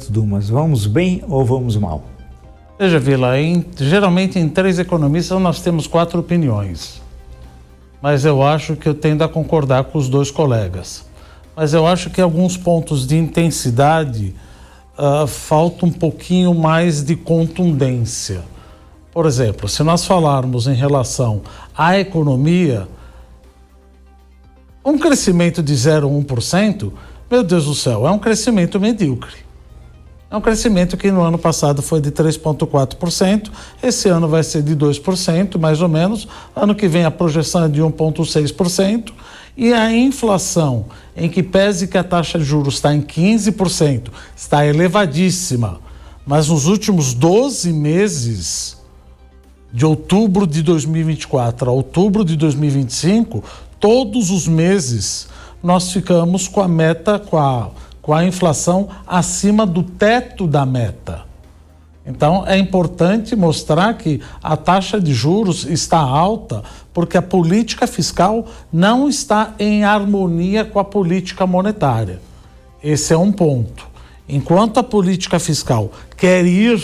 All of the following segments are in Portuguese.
Dumas, vamos bem ou vamos mal? Veja, Vila, geralmente em 3 economistas nós temos 4 opiniões. Mas eu acho que eu tendo a concordar com os 2 colegas. Mas eu acho que alguns pontos de intensidade falta um pouquinho mais de contundência. Por exemplo, se nós falarmos em relação à economia, um crescimento de 0,1%, meu Deus do céu, é um crescimento medíocre. É um crescimento que no ano passado foi de 3,4%, esse ano vai ser de 2%, mais ou menos, ano que vem a projeção é de 1,6%, e a inflação, em que pese que a taxa de juros está em 15%, está elevadíssima, mas nos últimos 12 meses, de outubro de 2024 a outubro de 2025, todos os meses nós ficamos com a meta, com a inflação acima do teto da meta. Então é importante mostrar que a taxa de juros está alta porque a política fiscal não está em harmonia com a política monetária. Esse é um ponto. Enquanto a política fiscal quer ir,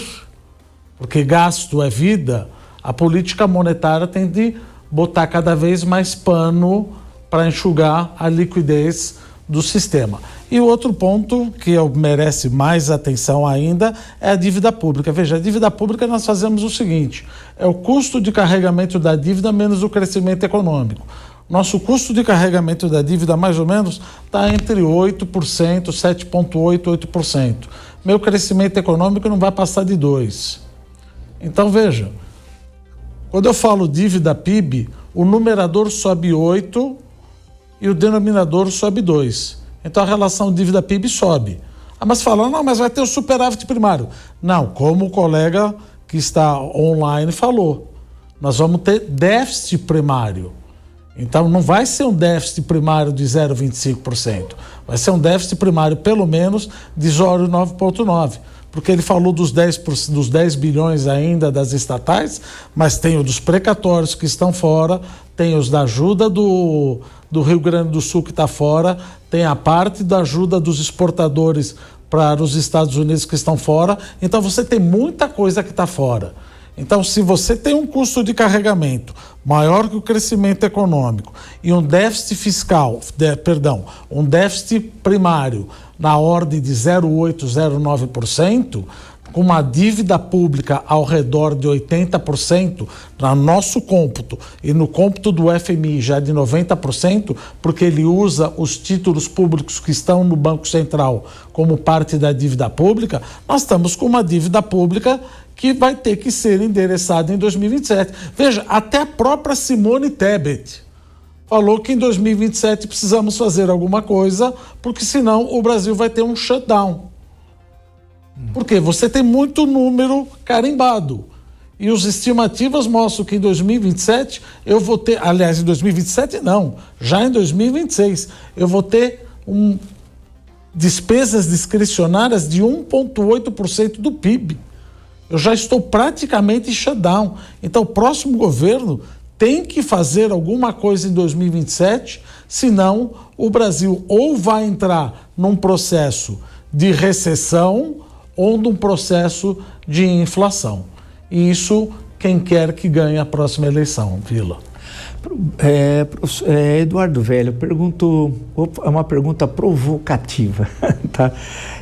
porque gasto é vida, a política monetária tem de botar cada vez mais pano para enxugar a liquidez do sistema. E o outro ponto que merece mais atenção ainda é a dívida pública. Veja, a dívida pública nós fazemos o seguinte, é o custo de carregamento da dívida menos o crescimento econômico. Nosso custo de carregamento da dívida mais ou menos está entre 8%, 7,8%, 8%. Meu crescimento econômico não vai passar de 2%. Então veja, quando eu falo dívida PIB, o numerador sobe 8 e o denominador sobe 2. Então a relação dívida PIB sobe. Mas fala, não, mas vai ter o superávit primário. Não, como o colega que está online falou, nós vamos ter déficit primário. Então não vai ser um déficit primário de 0,25%, vai ser um déficit primário pelo menos de 0,9,9%. Porque ele falou dos 10 bilhões ainda das estatais, mas tem o dos precatórios que estão fora, tem os da ajuda do Rio Grande do Sul que está fora, tem a parte da ajuda dos exportadores para os Estados Unidos que estão fora, então você tem muita coisa que está fora. Então, se você tem um custo de carregamento maior que o crescimento econômico e um déficit fiscal, um déficit primário na ordem de 0,8%, 0,9%, com uma dívida pública ao redor de 80%, no nosso cômputo e no cômputo do FMI já de 90%, porque ele usa os títulos públicos que estão no Banco Central como parte da dívida pública, nós estamos com uma dívida pública que vai ter que ser endereçada em 2027. Veja, até a própria Simone Tebet falou que em 2027 precisamos fazer alguma coisa, porque senão o Brasil vai ter um shutdown. Porque você tem muito número carimbado. E as estimativas mostram que em 2027 eu vou ter, aliás, em 2027 não, já em 2026, eu vou ter despesas discricionárias de 1,8% do PIB. Eu já estou praticamente em shutdown. Então o próximo governo tem que fazer alguma coisa em 2027, senão o Brasil ou vai entrar num processo de recessão ou num processo de inflação. E isso quem quer que ganhe a próxima eleição, Vila. Eduardo Velho, é uma pergunta provocativa, tá?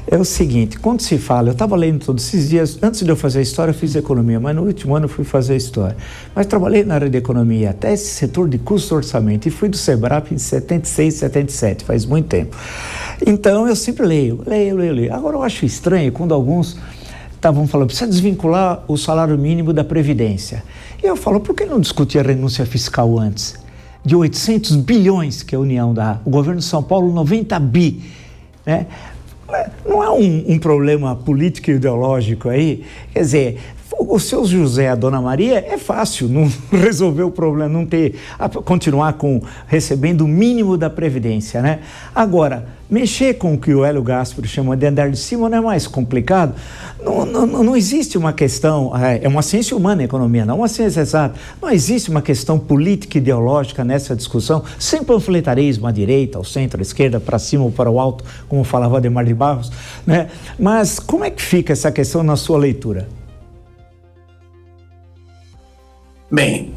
É o seguinte, quando se fala, eu estava lendo todos esses dias, antes de eu fazer a história, eu fiz economia, mas no último ano eu fui fazer a história. Mas trabalhei na área de economia, até esse setor de custo orçamento, e fui do SEBRAP em 76, 77, faz muito tempo. Então eu sempre leio. Agora eu acho estranho quando alguns estavam falando, precisa desvincular o salário mínimo da Previdência. E eu falo, por que não discutir a renúncia fiscal antes? De 800 bilhões que a União dá, o governo de São Paulo 90 bi, né? Não é um problema político e ideológico aí? Quer dizer, O seu José, a dona Maria, é fácil não resolver o problema, não ter, continuar recebendo o mínimo da Previdência, né? Agora, mexer com o que o Hélio Gaspari chama de andar de cima não é mais complicado? Não existe uma questão, é uma ciência humana a economia, não é uma ciência exata, não existe uma questão política ideológica nessa discussão, sem panfletarismo à direita, ao centro, à esquerda, para cima ou para o alto, como falava Adhemar de Barros, né? Mas como é que fica essa questão na sua leitura? Bem,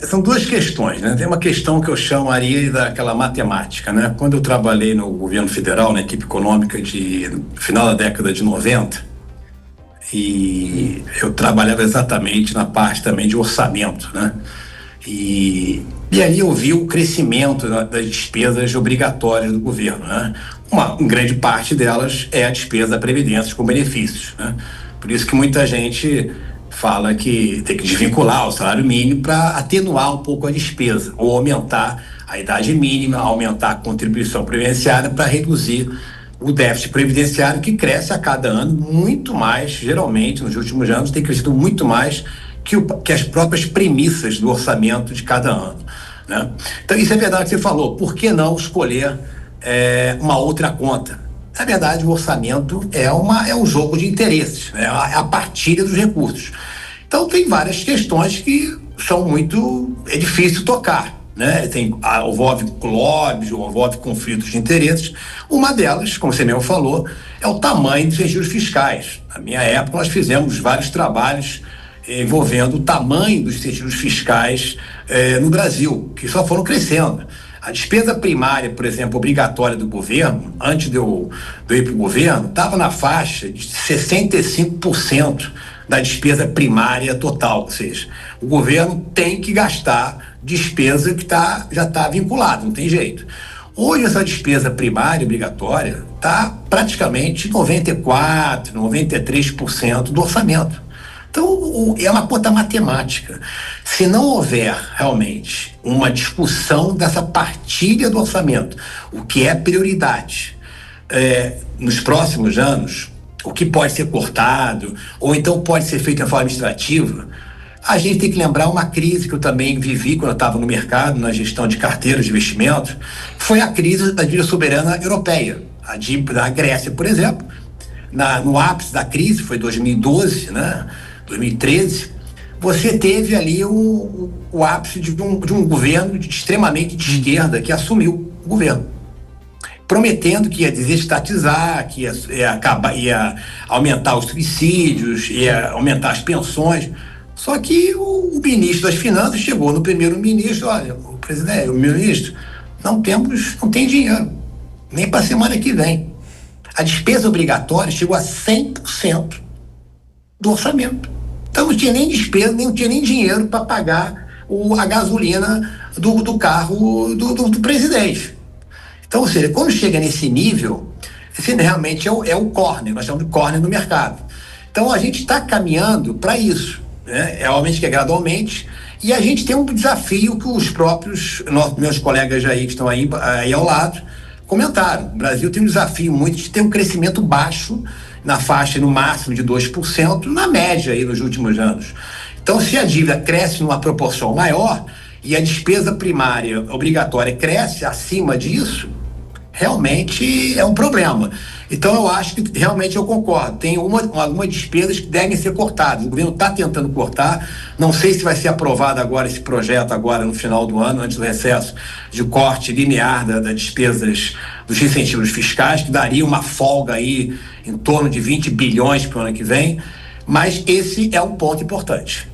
são duas questões, né? Tem uma questão que eu chamaria daquela matemática, né? Quando eu trabalhei no governo federal, na equipe econômica no final da década de 90, e eu trabalhava exatamente na parte também de orçamento, né? E ali eu vi o crescimento das despesas obrigatórias do governo, né? Uma grande parte delas é a despesa da Previdência com benefícios, né? Por isso que muita gente fala que tem que desvincular o salário mínimo para atenuar um pouco a despesa, ou aumentar a idade mínima, aumentar a contribuição previdenciária para reduzir o déficit previdenciário, que cresce a cada ano muito mais, geralmente nos últimos anos tem crescido muito mais que as próprias premissas do orçamento de cada ano, né? Então isso é verdade que você falou, por que não escolher uma outra conta? Na verdade, o orçamento é um jogo de interesses, né? É a partilha dos recursos. Então, tem várias questões que são é difícil tocar, né? Envolve lobbies, envolve conflitos de interesses. Uma delas, como você mesmo falou, é o tamanho dos incentivos fiscais. Na minha época, nós fizemos vários trabalhos envolvendo o tamanho dos incentivos fiscais no Brasil, que só foram crescendo. A despesa primária, por exemplo, obrigatória do governo, antes de eu ir para o governo, estava na faixa de 65% da despesa primária total. Ou seja, o governo tem que gastar despesa que já está vinculada, não tem jeito. Hoje essa despesa primária obrigatória está praticamente 94%, 93% do orçamento. Então, é uma conta matemática. Se não houver realmente uma discussão dessa partilha do orçamento, o que é prioridade, nos próximos anos, o que pode ser cortado, ou então pode ser feito de forma administrativa, a gente tem que lembrar uma crise que eu também vivi quando eu estava no mercado, na gestão de carteiras de investimentos, foi a crise da dívida soberana europeia. A dívida da Grécia, por exemplo, no ápice da crise, foi 2012, né? 2013, você teve ali o ápice de um governo extremamente de esquerda que assumiu o governo, prometendo que ia desestatizar, que ia aumentar os suicídios, ia aumentar as pensões. Só que o ministro das Finanças chegou no primeiro-ministro, olha, o ministro, não tem dinheiro, nem para a semana que vem. A despesa obrigatória chegou a 100% do orçamento. Então não tinha nem despesa, não tinha nem dinheiro para pagar a gasolina do carro do presidente. Então, ou seja, quando chega nesse nível, esse realmente é o corner, nós chamamos de corner no mercado. Então a gente está caminhando para isso, né? Obviamente que é gradualmente, e a gente tem um desafio que os próprios meus colegas aí que estão aí ao lado comentaram. O Brasil tem um desafio muito de ter um crescimento baixo, na faixa no máximo de 2%, na média aí nos últimos anos. Então, se a dívida cresce numa proporção maior e a despesa primária obrigatória cresce acima disso, realmente é um problema. Então, eu acho que realmente eu concordo. Tem algumas despesas que devem ser cortadas. O governo está tentando cortar. Não sei se vai ser aprovado agora esse projeto agora no final do ano, antes do recesso, de corte linear das despesas dos incentivos fiscais, que daria uma folga aí em torno de 20 bilhões para o ano que vem. Mas esse é um ponto importante.